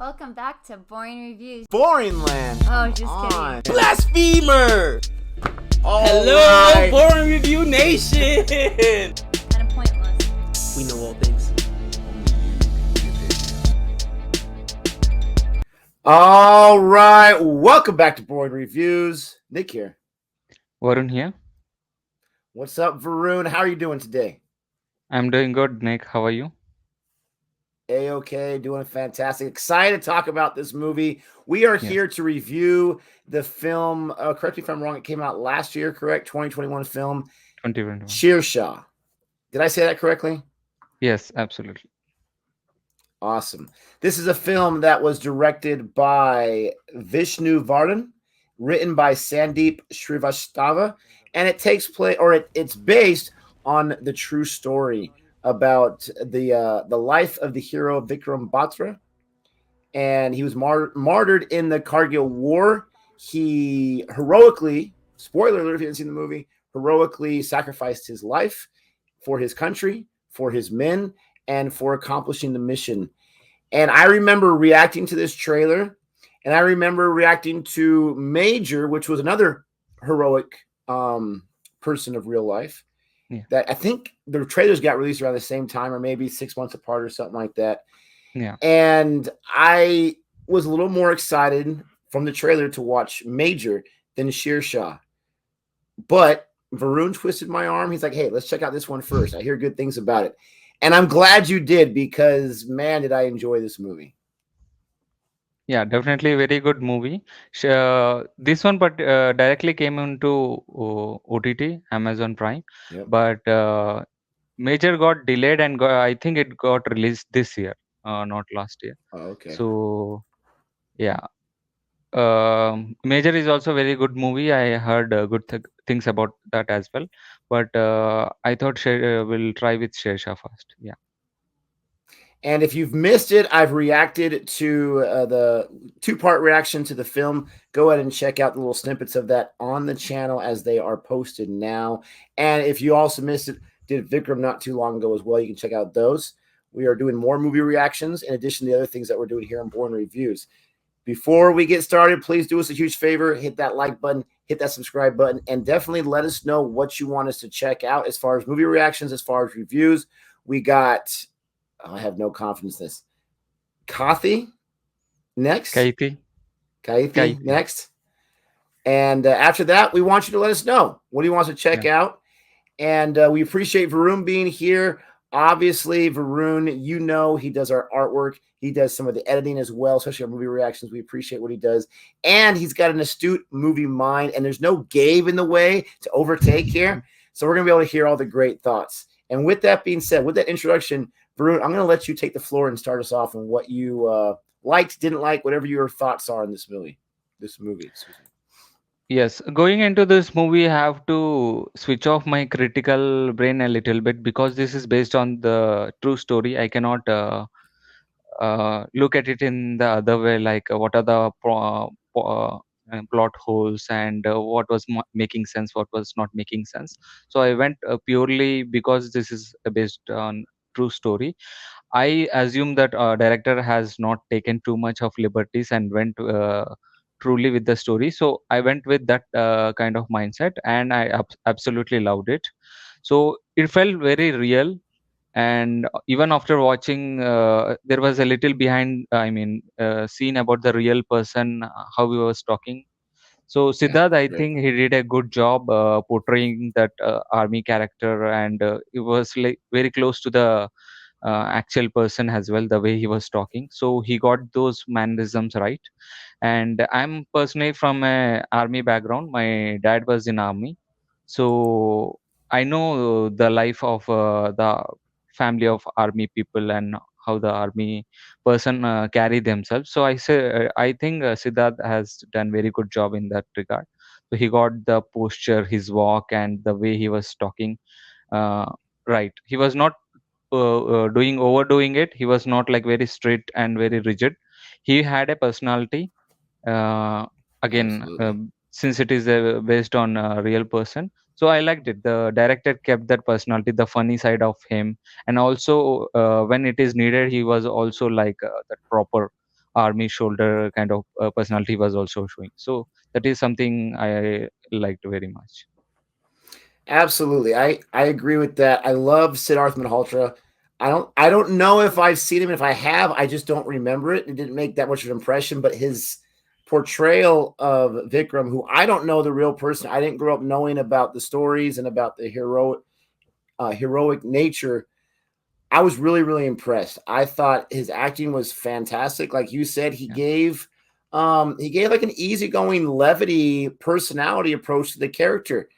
Welcome back to Boring Reviews. Boring land. Oh, just kidding. Blasphemer! Hello, right. Boring Review Nation! Kind of pointless. We know all things. All right, welcome back to Boring Reviews. Nick here. Varun here. What's up, Varun? How are you doing today? I'm doing good, Nick. How are you? A-okay, doing fantastic. Excited to talk about this movie. We are here to review the film. Correct me if I'm wrong. It came out last year, correct? 2021 film. 2021. Shershaah. Did I say that correctly? Yes, absolutely. Awesome. This is a film that was directed by Vishnu Vardhan, written by Sandeep Srivastava, and it takes place, or it's based on the true story about the life of the hero Vikram Batra, and he was martyred in the Kargil War. He heroically, spoiler alert if you haven't seen the movie, heroically sacrificed his life for his country, for his men, and for accomplishing the mission. And I remember reacting to this trailer, and I remember reacting to Major, which was another heroic person of real life. Yeah. That I think the trailers got released around the same time, or maybe 6 months apart, or something like that. Yeah. And I was a little more excited from the trailer to watch Major than Shershaah. But Varun twisted my arm. He's like, "Hey, let's check out this one first. I hear good things about it." And I'm glad you did, because, man, did I enjoy this movie. Yeah, definitely a very good movie. This one, but directly came into OTT, Amazon Prime. Yep. But Major got delayed, and I think it got released this year, not last year. Oh, okay. So, yeah. Major is also a very good movie. I heard good things about that as well. But I thought we'll try with Shershaah first. Yeah. And if you've missed it, I've reacted to the two-part reaction to the film. Go ahead and check out the little snippets of that on the channel as they are posted now. And if you also missed it, did Vikram not too long ago as well, you can check out those. We are doing more movie reactions in addition to the other things that we're doing here on Born Reviews. Before we get started, please do us a huge favor. Hit that like button, hit that subscribe button, and definitely let us know what you want us to check out as far as movie reactions, as far as reviews. We got... I have no confidence in this. Kathy next. Kaiti next. And after that, we want you to let us know what he wants to check out. And we appreciate Varun being here. Obviously, Varun, you know, he does our artwork. He does some of the editing as well, especially our movie reactions. We appreciate what he does. And he's got an astute movie mind, and there's no Gabe in the way to overtake here. So we're going to be able to hear all the great thoughts. And with that being said, with that introduction, Varun, I'm going to let you take the floor and start us off on what you liked, didn't like, whatever your thoughts are in this movie. Yes, going into this movie, I have to switch off my critical brain a little bit, because this is based on the true story. I cannot look at it in the other way, like what are the plot holes, and what was making sense, what was not making sense. So I went purely because this is based on true story. I assume that director has not taken too much of liberties and went truly with the story. So I went with that kind of mindset, and I absolutely loved it. So it felt very real. And even after watching, there was a little behind, scene about the real person, how he was talking. So Sidharth, I think he did a good job portraying that army character, and it was like very close to the actual person as well, the way he was talking. So he got those mannerisms right. And I'm personally from a army background. My dad was in army, so I know the life of the family of army people, and how the army person carry themselves. So I think Siddharth has done very good job in that regard. So he got the posture, his walk, and the way he was talking uh, right. He was not overdoing it. He was not like very strict and very rigid. He had a personality. uh, Again, since it is based on a real person, so I liked it. The director kept that personality, the funny side of him, and also when it is needed, he was also like that proper army shoulder kind of personality was also showing. So that is something I liked very much. Absolutely. I agree with that. I love Sidharth Malhotra. I don't know if I've seen him. If I have, I just don't remember it. It didn't make that much of an impression, but his portrayal of Vikram, who I don't know the real person, I didn't grow up knowing about the stories and about the heroic nature. I was really, really impressed. I thought his acting was fantastic. Like you said, he Yeah. gave like an easygoing levity personality approach to the character.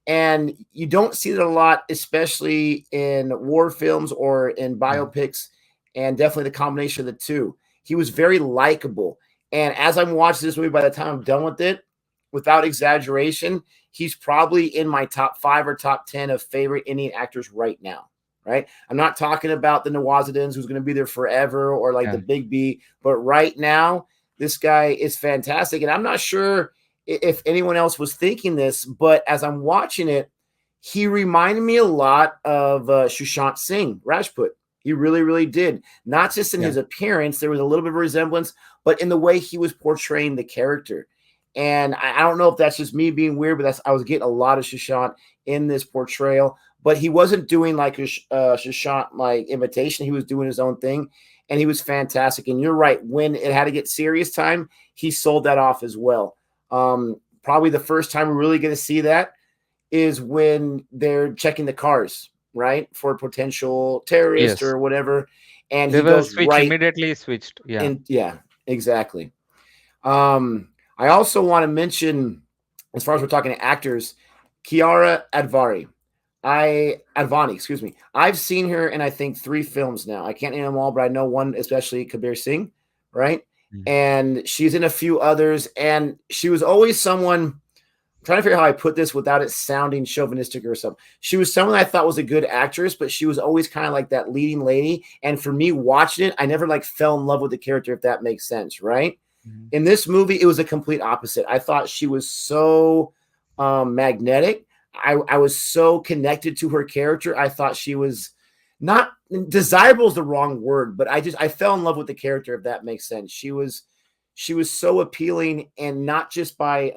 And you don't see that a lot, especially in war films or in Yeah. biopics, and definitely the combination of the two. He was very likable. And as I'm watching this movie, by the time I'm done with it, without exaggeration, he's probably in my top 5 or top 10 of favorite Indian actors right now. Right? I'm not talking about the Nawazuddins who's going to be there forever or like the Yeah. Big B, but right now, this guy is fantastic. And I'm not sure if anyone else was thinking this, but as I'm watching it, he reminded me a lot of Sushant Singh Rajput. He really, really did. Not just in Yeah. his appearance, there was a little bit of a resemblance, but in the way he was portraying the character. And I don't know if that's just me being weird, but I was getting a lot of Sushant in this portrayal. But he wasn't doing like a Sushant like imitation. He was doing his own thing, and he was fantastic. And you're right. When it had to get serious time, he sold that off as well. Probably the first time we're really going to see that is when they're checking the cars, right, for potential terrorist Yes. or whatever, and They he were goes switch right immediately switched. Yeah. in. Yeah, exactly. I also want to mention, as far as we're talking to actors, Kiara Advani, excuse me. I've seen her in I think 3 films now. I can't name them all, but I know one, especially Kabir Singh, right? Mm. And she's in a few others, and she was always someone. I'm trying to figure out how I put this without it sounding chauvinistic or something. She was someone I thought was a good actress, but she was always kind of like that leading lady. And for me, watching it, I never like fell in love with the character, if that makes sense, right? Mhm. In this movie, it was a complete opposite. I thought she was so magnetic. I was so connected to her character. I thought she was not desirable is the wrong word, but I fell in love with the character, if that makes sense. She was so appealing, and not just by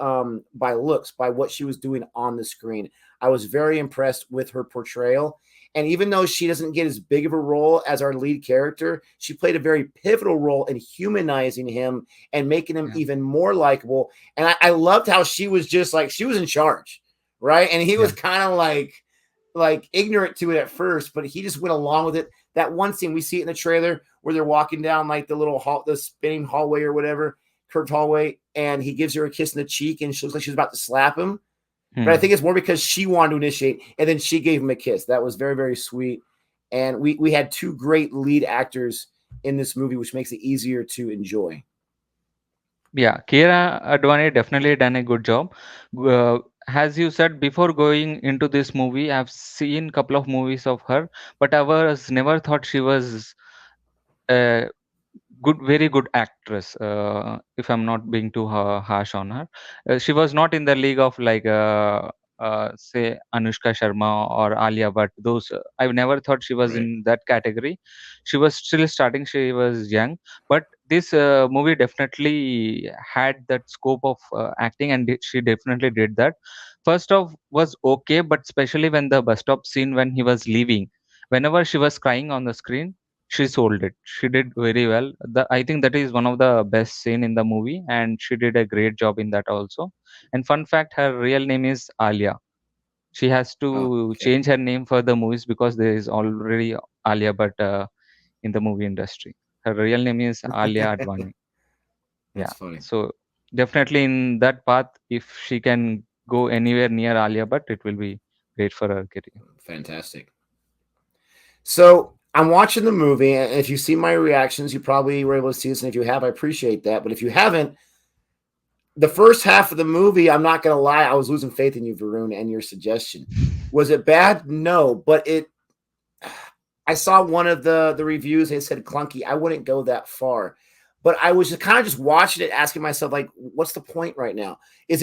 looks, by what she was doing on the screen. I was very impressed with her portrayal. And even though she doesn't get as big of a role as our lead character, she played a very pivotal role in humanizing him and making him Yeah. even more likable. And I loved how she was just like, she was in charge, right? And he was Yeah. kind of like ignorant to it at first, but he just went along with it. That one scene we see it in the trailer where they're walking down like the spinning hallway or whatever, curved hallway, and he gives her a kiss in the cheek, and she looks like she's about to slap him. But I think it's more because she wanted to initiate, and then she gave him a kiss. That was very, very sweet. And we had 2 great lead actors in this movie, which makes it easier to enjoy. Yeah, Kiara Advani definitely done a good job. As you said before going into this movie, I've seen couple of movies of her, but I was never thought she was a very good actress. If I'm not being too harsh on her, she was not in the league of like say Anushka Sharma or Alia Bhatt. Those I've never thought she was Right. in that category. She was still starting. She was young, but this movie definitely had that scope of acting, and she definitely did that. First off was okay, but especially when the bus stop scene when he was leaving, whenever she was crying on the screen, she sold it. She did very well. I think that is one of the best scene in the movie, and she did a great job in that also. And fun fact, her real name is Alia. She has Oh, to okay. change her name for the movies because there is already Alia, but in the movie industry, her real name is Alia Advani. Yeah. That's funny. So definitely in that path, if she can go anywhere near Alia, but it will be great for her career. Fantastic. So I'm watching the movie, and if you see my reactions, you probably were able to see this. And if you have, I appreciate that. But if you haven't, the first half of the movie, I'm not going to lie, I was losing faith in you, Varun, and your suggestion. Was it bad? No, but I saw one of the reviews. They said clunky. I wouldn't go that far, but I was just kind of just watching it, asking myself, like, what's the point right now? Is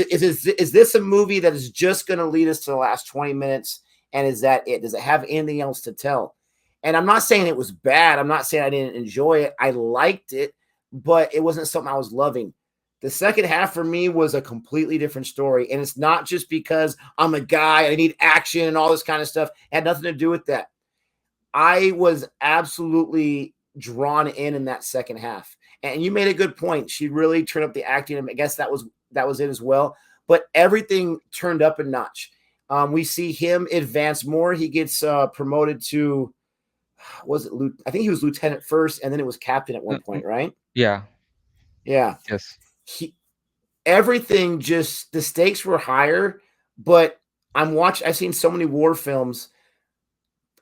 this a movie that is just going to lead us to the last 20 minutes? And is that it? Does it have anything else to tell? And I'm not saying it was bad. I'm not saying I didn't enjoy it. I liked it, but it wasn't something I was loving. The second half for me was a completely different story. And it's not just because I'm a guy, I need action and all this kind of stuff. It had nothing to do with that. I was absolutely drawn in that second half. And you made a good point. She really turned up the acting. And I guess that was it as well. But everything turned up a notch. We see him advance more. He gets promoted to, I think he was lieutenant first, and then it was captain at one point, right? Yeah. Yeah. Yes. Everything just, the stakes were higher, but I've seen so many war films.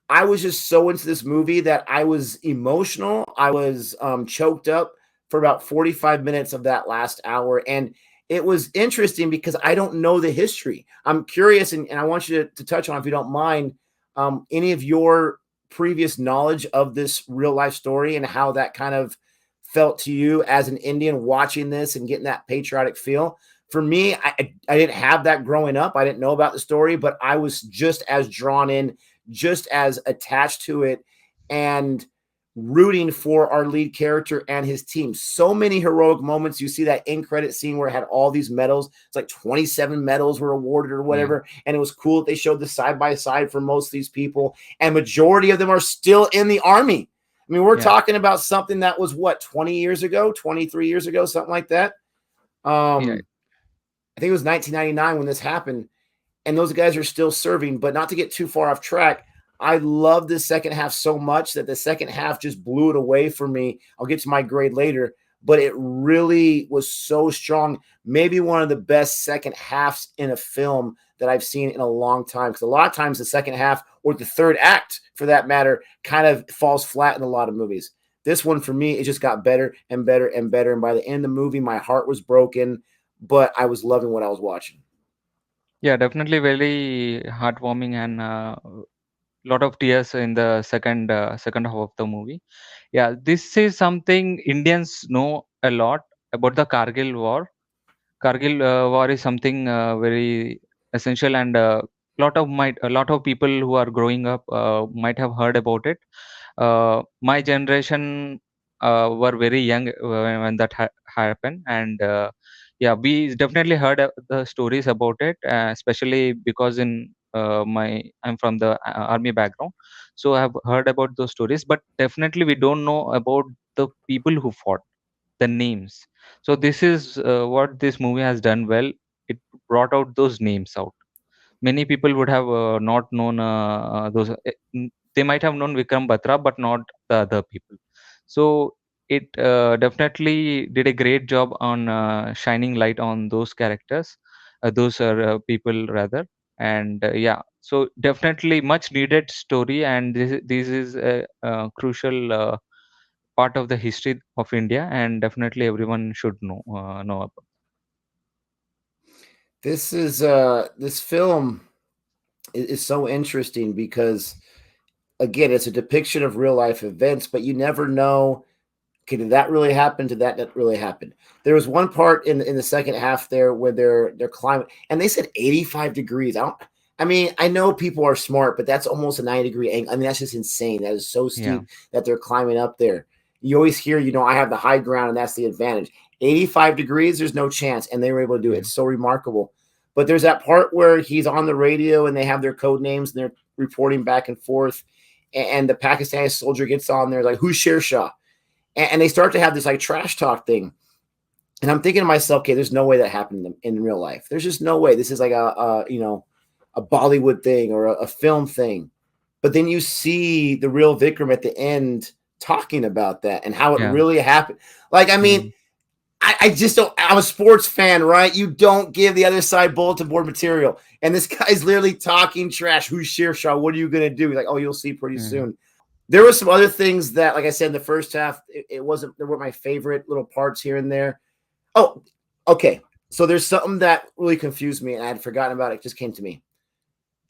I was just so into this movie that I was emotional. I was choked up for about 45 minutes of that last hour. And it was interesting because I don't know the history. I'm curious, and I want you to touch on, if you don't mind, any of your previous knowledge of this real life story and how that kind of felt to you as an Indian watching this and getting that patriotic feel. For me, I didn't have that growing up. I didn't know about the story, but I was just as drawn in, just as attached to it, and rooting for our lead character and his team. So many heroic moments. You see that end credit scene where it had all these medals. It's like 27 medals were awarded or whatever. Yeah. And it was cool that they showed the side by side for most of these people. And majority of them are still in the army. I mean, we're talking about something that was 20 years ago, 23 years ago, something like that. I think it was 1999 when this happened. And those guys are still serving. But not to get too far off track, I love this second half so much that the second half just blew it away for me. I'll get to my grade later, but it really was so strong. Maybe one of the best second halves in a film that I've seen in a long time. Because a lot of times the second half, or the third act for that matter, kind of falls flat in a lot of movies. This one for me, it just got better and better and better. And by the end of the movie, my heart was broken, but I was loving what I was watching. Yeah, definitely very heartwarming and lot of tears in the second half of the movie. Yeah, this is something Indians know a lot about, the Kargil War. Kargil War is something very essential, and a lot of people who are growing up might have heard about it. My generation were very young when that happened, and yeah, we definitely heard the stories about it, especially because I'm from the army background, so I have heard about those stories. But definitely, we don't know about the people who fought, the names. So this is what this movie has done well. It brought out those names out. Many people would have not known those. They might have known Vikram Batra, but not the other people. So it definitely did a great job on shining light on those characters, those people rather. And yeah, so definitely much needed story, and this is a crucial part of the history of India, and definitely everyone should know about. This film is so interesting because, again, it's a depiction of real life events, but you never know, okay, did that really happen? Did that not really happen? There was one part in the second half there where they're climbing, and they said 85 degrees. I know people are smart, but that's almost a 90-degree angle. I mean, that's just insane. That is so steep that they're climbing up there. You always hear, I have the high ground, and that's the advantage. 85 degrees, there's no chance, and they were able to do it. It's so remarkable. But there's that part where he's on the radio, and they have their code names, and they're reporting back and forth, and the Pakistani soldier gets on there like, who's Shershaah? And they start to have this like trash talk thing. And I'm thinking to myself, okay, there's no way that happened in real life. There's just no way. This is like a Bollywood thing or a film thing. But then you see the real Vikram at the end talking about that and how it really happened. Like, I mean, I just don't, I'm a sports fan, right? You don't give the other side bulletin board material. And this guy's literally talking trash. Who's Shershaah? What are you going to do? He's like, oh, you'll see pretty soon. There were some other things that, like I said, in the first half, it wasn't, there were my favorite little parts here and there. Oh, okay. So there's something that really confused me, and I had forgotten about it. It just came to me.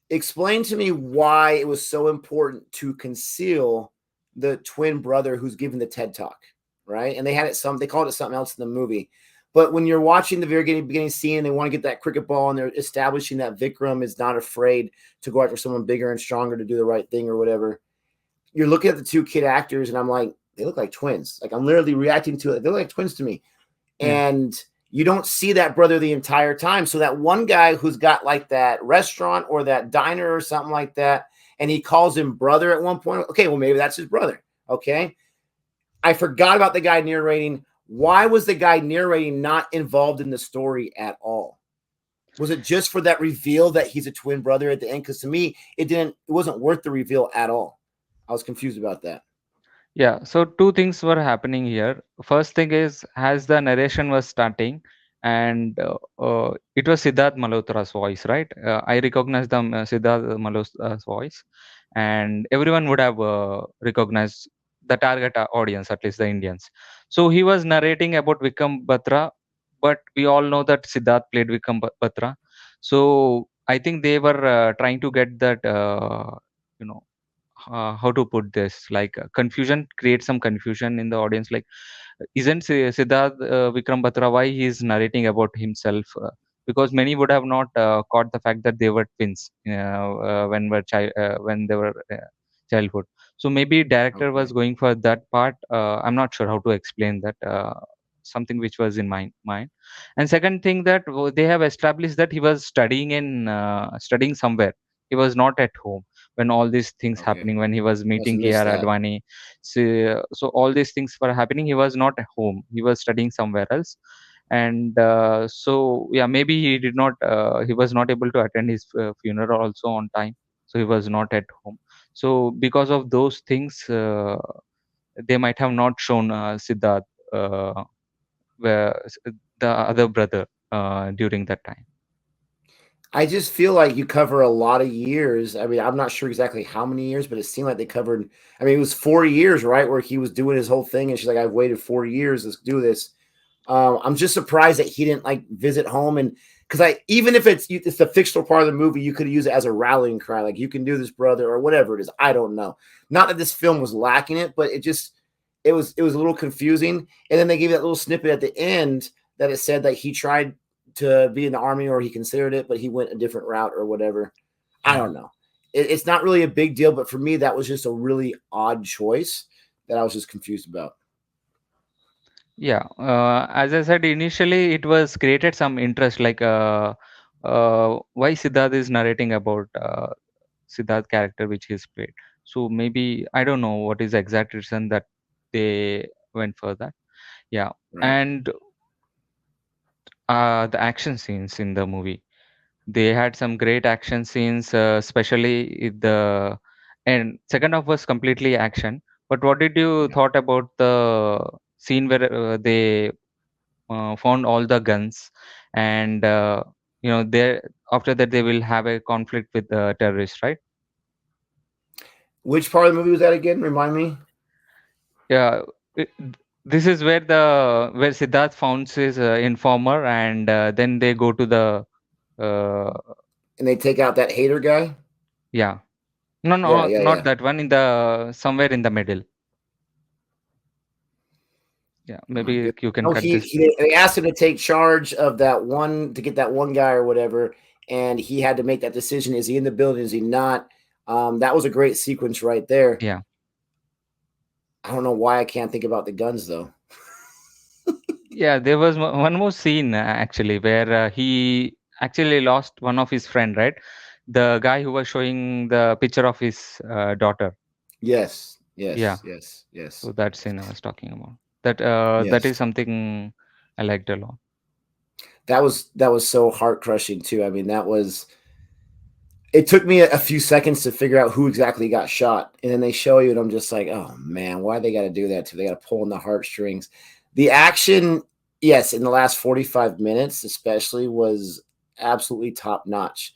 Explain to me why it was so important to conceal the twin brother who's giving the TED Talk, right? And they called it something else in the movie. But when you're watching the very beginning scene and they want to get that cricket ball and they're establishing that Vikram is not afraid to go after someone bigger and stronger to do the right thing or whatever, you're looking at the two kid actors and I'm like, they look like twins. Like I'm literally reacting to it. They look like twins to me. Yeah. And you don't see that brother the entire time. So that one guy who's got like that restaurant or that diner or something like that, and he calls him brother at one point. Okay, well, maybe that's his brother. Okay. I forgot about the guy narrating. Why was the guy narrating not involved in the story at all? Was it just for that reveal that he's a twin brother at the end? Because to me, it wasn't worth the reveal at all. I was confused about that. Yeah, so two things were happening here. First thing is, as the narration was starting, and it was Sidharth Malhotra's voice, right? I recognized the Sidharth Malhotra's voice, and everyone would have recognized the target audience, at least the Indians. So he was narrating about Vikram Batra, but we all know that Sidharth played Vikram Batra. So I think they were trying to get that, you know how to put this, like confusion, create some confusion in the audience, like isn't Siddharth Vikram Batra, why he is narrating about himself, because many would have not caught the fact that they were twins when they were childhood. So maybe director Okay. was going for that part. I'm not sure how to explain that, something which was in my mind. And second thing, that they have established that he was studying somewhere, he was not at home when all these things Okay. happening, when he was Must meeting have missed Kiara, that. Advani. So all these things were happening, he was not at home, he was studying somewhere else. And so yeah, maybe he was not able to attend his funeral also on time, so he was not at home. So because of those things, they might have not shown Siddharth, uh, where the other brother, during that time. I just feel like you cover a lot of years. I mean, I'm not sure exactly how many years, but it seemed like they covered. I mean, it was 4 years, right, where he was doing his whole thing, and she's like, "I've waited 4 years. Let's do this." I'm just surprised that he didn't like visit home, and because even if it's the fictional part of the movie, you could use it as a rallying cry, like you can do this, brother, or whatever it is. I don't know. Not that this film was lacking it, but it was a little confusing. And then they gave that little snippet at the end that it said that he tried to be in the army, or he considered it, but he went a different route or whatever. I Yeah. don't know. It's not really a big deal, but for me, that was just a really odd choice that I was just confused about. Yeah, as I said initially, it was created some interest, like why Siddharth is narrating about Siddharth character which he's played. So maybe I don't know what is the exact reason that they went for that. Yeah, Right. and the action scenes in the movie, they had some great action scenes, especially the and second half was completely action. But what did you thought about the scene where they found all the guns, and there after that they will have a conflict with the terrorists, right? Which part of the movie was that again? Remind me. Yeah, this is where Siddharth founds his informer, and then they go to the uh, And they take out that hater guy. yeah, no, Yeah, no, yeah, not yeah. that one, in the somewhere in the middle. Yeah, Oh my maybe goodness. you can No, cut this. they asked him to take charge of that one to get that one guy or whatever, and he had to make that decision. Is he in the building? Is he not? That was a great sequence right there. Yeah, I don't know why I can't think about the guns though. yeah, there was one more scene, actually, where he actually lost one of his friend, right? The guy who was showing the picture of his daughter. Yes, Yeah, yes, yes, so yes, that scene I was talking about. That is yes. something I liked a lot. That was so heart crushing too. I mean, it took me a few seconds to figure out who exactly got shot. And then they show you, and I'm just like, oh man, why they got to do that too? They got to pull on the heartstrings. The action, yes, in the last 45 minutes, especially, was absolutely top notch.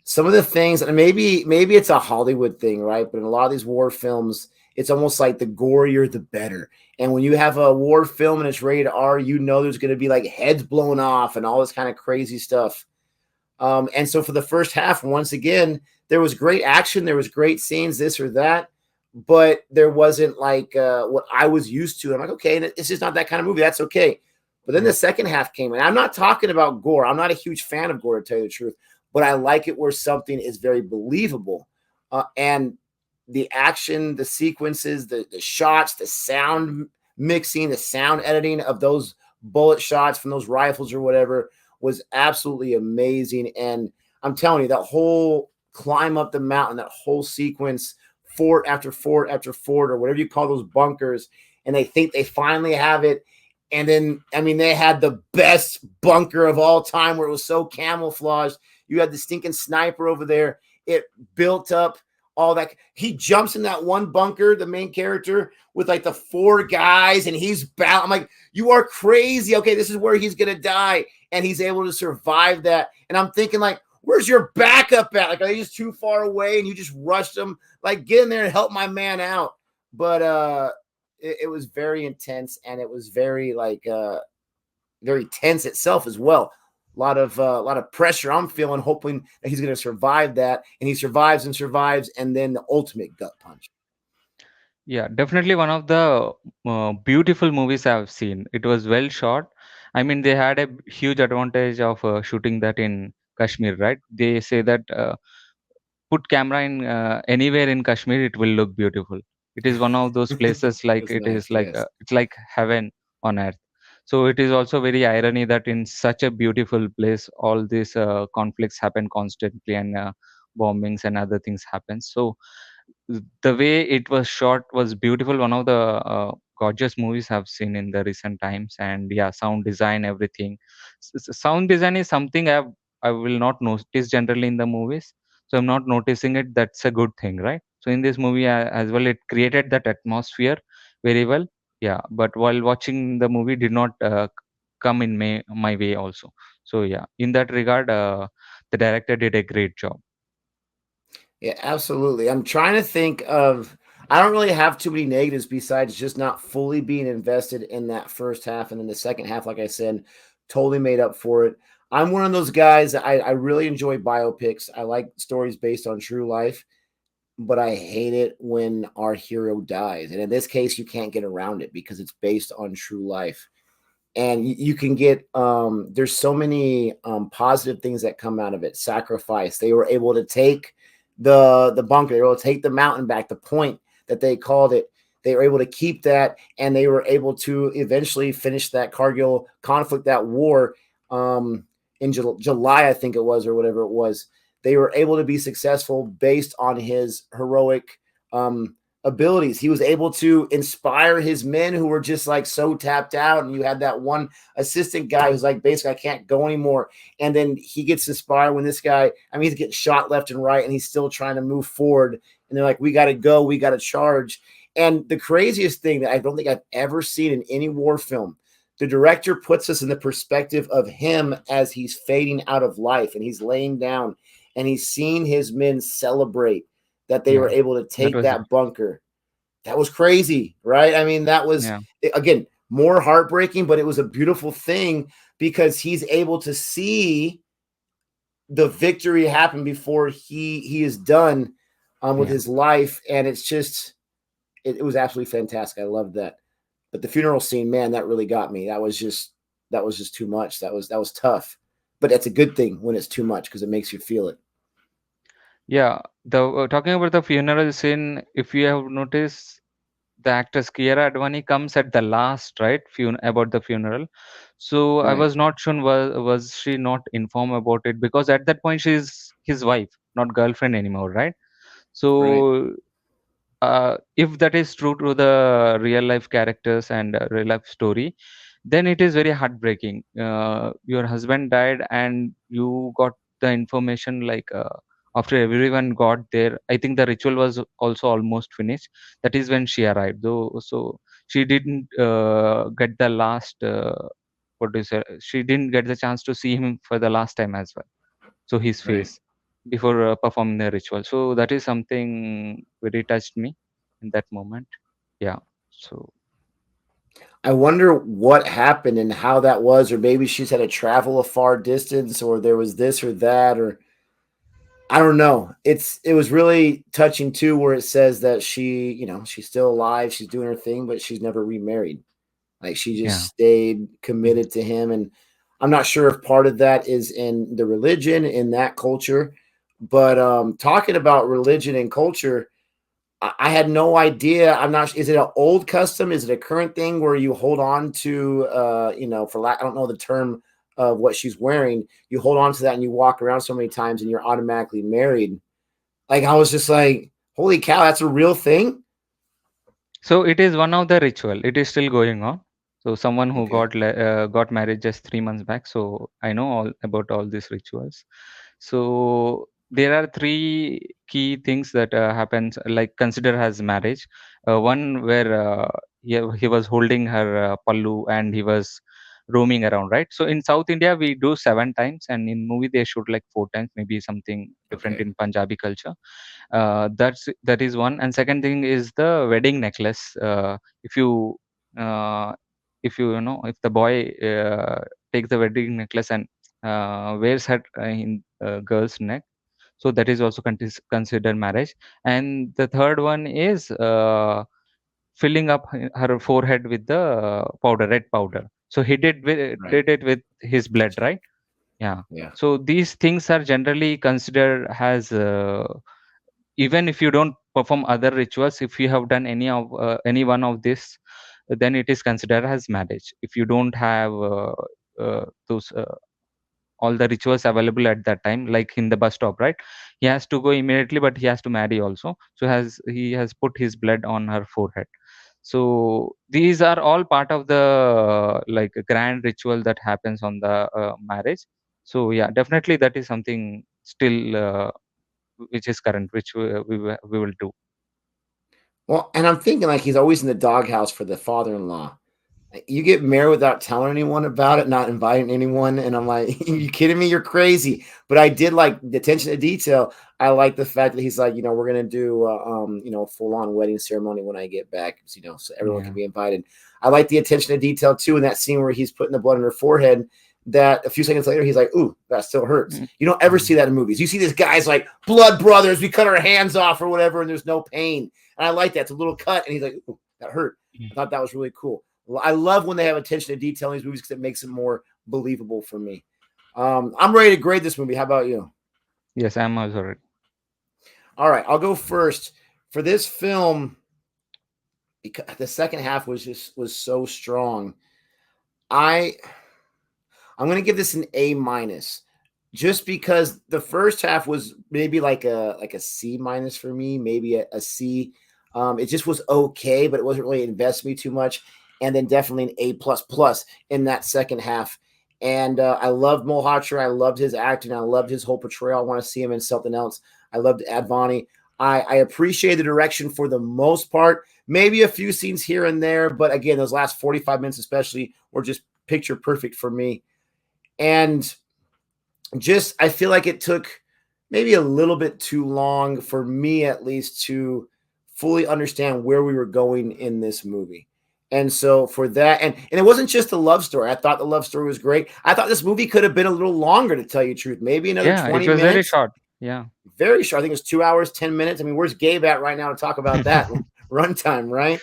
Some of the things, and maybe it's a Hollywood thing, right? But in a lot of these war films, it's almost like the gorier the better. And when you have a war film and it's rated R, you know there's going to be like heads blown off and all this kind of crazy stuff. And so for the first half, once again, there was great action, there was great scenes, this or that, but there wasn't like what I was used to. I'm like, okay, it's just not that kind of movie. That's okay. But then Yeah, the second half came, and I'm not talking about gore. I'm not a huge fan of gore, to tell you the truth, but I like it where something is very believable. And the action, the sequences, the shots, the sound mixing, the sound editing of those bullet shots from those rifles or whatever was absolutely amazing. And I'm telling you, that whole climb up the mountain, that whole sequence, fort after fort after fort, or whatever you call those bunkers, and they think they finally have it. And then, I mean, they had the best bunker of all time where it was so camouflaged. You had the stinking sniper over there. It built up all that. He jumps in that one bunker, the main character, with like the 4 guys, and he's bound. I'm like, you are crazy. Okay, this is where he's going to die. And he's able to survive that. And I'm thinking, like, where's your backup at? Like, are they just too far away and you just rushed them? Like, get in there and help my man out. But it was very intense, and it was very like very tense itself as well. A lot of pressure I'm feeling, hoping that he's going to survive that, and he survives and survives, and then the ultimate gut punch. Yeah, definitely one of the beautiful movies I've seen. It was well shot. I mean, they had a huge advantage of shooting that in Kashmir, right? They say that put camera in anywhere in Kashmir, it will look beautiful. It is one of those places It like was it is nice, like yes. it's like heaven on earth. So it is also very irony that in such a beautiful place, all these conflicts happen constantly, and bombings and other things happen. So the way it was shot was beautiful. One of the gorgeous movies I've seen in the recent times. And yeah, sound design, everything. Sound design is something I will not notice generally in the movies. So I'm not noticing it. That's a good thing, right? So in this movie as well, it created that atmosphere very well. Yeah, but while watching the movie, did not come in my way also. So yeah, in that regard, the director did a great job. Yeah, absolutely. I'm trying to think of. I don't really have too many negatives besides just not fully being invested in that first half, and then the second half, like I said, totally made up for it. I'm one of those guys. I really enjoy biopics. I like stories based on true life, but I hate it when our hero dies. And in this case, you can't get around it because it's based on true life. And you can get there's so many positive things that come out of it. Sacrifice. They were able to take the bunker, they were able to take the mountain back, the point that they called it. They were able to keep that, and they were able to eventually finish that Kargil conflict, that war, in July, I think it was, or whatever it was. They were able to be successful based on his heroic abilities. He was able to inspire his men who were just like so tapped out. And you had that one assistant guy who's like, basically, I can't go anymore. And then he gets inspired when this guy, I mean, he's getting shot left and right, and he's still trying to move forward. And they're like, we got to go, we got to charge. And the craziest thing that I don't think I've ever seen in any war film, the director puts us in the perspective of him as he's fading out of life, and he's laying down, and he's seeing his men celebrate that they were Yeah, able to that take was that bunker. That was crazy, right? I mean, that was, yeah. again, more heartbreaking, but it was a beautiful thing because he's able to see the victory happen before he is done with Yeah. his life. And it's just, it was absolutely fantastic. I loved that. But the funeral scene, man, that really got me. That was just too much. That was tough. But that's a good thing when it's too much because it makes you feel it. Yeah, the talking about the funeral scene, if you have noticed, the actress Kiara Advani comes at the last, right? About the funeral. So I Right. was not sure, was she not informed about it, because at that point she's his wife, not girlfriend anymore, right? Right. So if that is true to the real life characters and real life story, then it is very heartbreaking. Your husband died and you got the information like after everyone got there. I think the ritual was also almost finished. That is when she arrived, though. So she didn't get the last. What do you say? She didn't get the chance to see him for the last time as well. So his Right. face before performing the ritual. So that is something very touched me in that moment. Yeah. So I wonder what happened and how that was, or maybe she's had to travel a far distance, or there was this or that, or I don't know. It was really touching too, where it says that she, she's still alive, she's doing her thing, but she's never remarried. Like she just yeah. stayed Mhm. committed to him, and I'm not sure if part of that is in the religion in that culture, but talking about religion and culture, I had no idea. I'm not. Is it an old custom? Is it a current thing where you hold on to, I don't know the term of what she's wearing. You hold on to that and you walk around so many times and you're automatically married. Like I was just like, holy cow, that's a real thing. So it is one of the ritual. It is still going on. So someone who Okay. got married just 3 months back. So I know all about all these rituals. So there are three key things that happens like consider as marriage. One where he was holding her pallu and he was roaming around, right? So in South India we do 7 times, and in movie they shoot like 4 times, maybe something different Okay. in Punjabi culture. That is one. And second thing is the wedding necklace. If you uh, if the boy takes the wedding necklace and wears it in girl's neck, so that is also considered marriage. And the third one is filling up her forehead with the red powder. So he Right. did it with his blood, right? Yeah. Yeah. So these things are generally considered as even if you don't perform other rituals, if you have done any one of this, then it is considered as marriage. If you don't have those all the rituals available at that time, like in the bus stop, right? He has to go immediately, but he has to marry also. So he has put his blood on her forehead. So these are all part of the like grand ritual that happens on the marriage. So yeah, definitely that is something still which is current, which we will do. Well, and I'm thinking like he's always in the doghouse for the father-in-law. You get married without telling anyone about it, not inviting anyone, and I'm like, you kidding me? You're crazy. But I did like the attention to detail. I like the fact that he's like, we're gonna do, full on wedding ceremony when I get back, so everyone can Yeah. be invited. I like the attention to detail too in that scene where he's putting the blood on her forehead. That a few seconds later, he's like, "Ooh, that still hurts." You don't ever see that in movies. You see these guys like blood brothers. We cut our hands off or whatever, and there's no pain. And I like that. It's a little cut, and he's like, "Ooh, that hurt." I thought that was really cool. I love when they have attention to detail in these movies because it makes it more believable for me. I'm ready to grade this movie. How about you? Yes, I'm also ready. All right, I'll go first. For this film, because the second half was so strong. I'm going to give this an A minus, just because the first half was maybe like a C minus for me, maybe a C. It just was okay, but it wasn't really invest me too much. And then definitely an A plus plus in that second half. And I loved Malhotra. I loved his acting. I loved his whole portrayal. I want to see him in something else. I loved Advani. I appreciate the direction for the most part. Maybe a few scenes here and there, but again, those last 45 minutes especially were just picture perfect for me. And just I feel like it took maybe a little bit too long for me, at least, to fully understand where we were going in this movie. And so for that, and it wasn't just a love story. I thought the love story was great. I thought this movie could have been a little longer, to tell you the truth. Maybe another Yeah, it 20 was very minutes. short. Yeah. Very short. I think it was 2 hours, 10 minutes. I mean, where's Gabe at right now to talk about that runtime, right?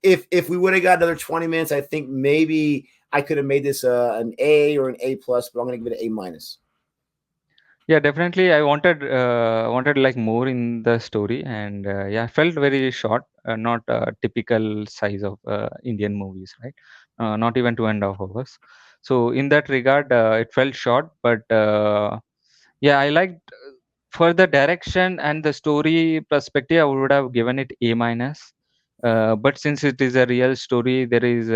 If we would have got another 20 minutes, I think maybe I could have made this an A or an A plus, but I'm going to give it an A minus. Yeah, definitely. I wanted like more in the story, and yeah, felt very short. Not typical size of Indian movies, right? Not even 2.5 hours. So in that regard, it felt short. But yeah, I liked for the direction and the story perspective. I would have given it A minus. But since it is a real story, there is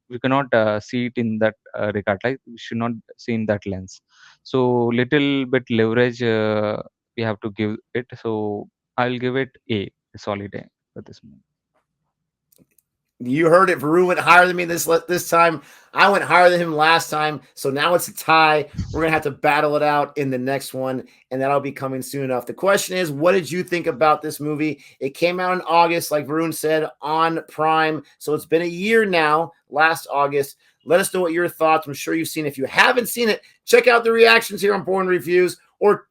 we cannot see it in that regard. Like we should not see in that lens. So little bit leverage we have to give it. So I'll give it a solid A for this movie. You heard it. Varun went higher than me this time. I went higher than him last time. So now it's a tie. We're going to have to battle it out in the next one, and that'll be coming soon enough. The question is, what did you think about this movie? It came out in August, like Varun said, on Prime. So it's been a year now, last August. Let us know what your thoughts. I'm sure you've seen it. If you haven't seen it, check out the reactions here on Born Reviews,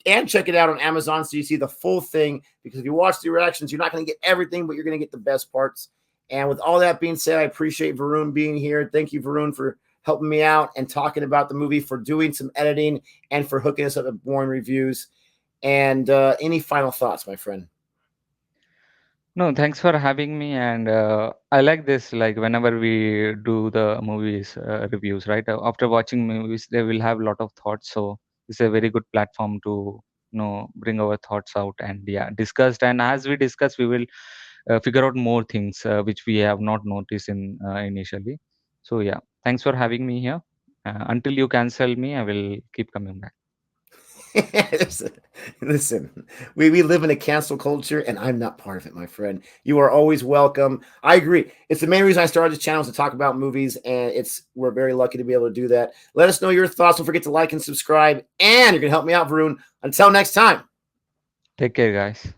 and check it out on Amazon so you see the full thing. Because if you watch the reactions, you're not going to get everything, but you're going to get the best parts. And with all that being said, I appreciate Varun being here. Thank you, Varun, for helping me out and talking about the movie, for doing some editing, and for hooking us up with Boring Reviews. And any final thoughts, my friend? No, thanks for having me. And I like this. Like whenever we do the movies reviews, right? After watching movies, they will have a lot of thoughts. So it's a very good platform to bring our thoughts out and yeah, discussed. And as we discuss, we will figure out more things which we have not noticed in initially. So yeah, thanks for having me here. Until you cancel me, I will keep coming back. Listen, we live in a cancel culture, and I'm not part of it, my friend. You are always welcome. I agree. It's the main reason I started this channel is to talk about movies, and we're very lucky to be able to do that. Let us know your thoughts. Don't forget to like and subscribe, and you're gonna help me out, Varun. Until next time. Take care, guys.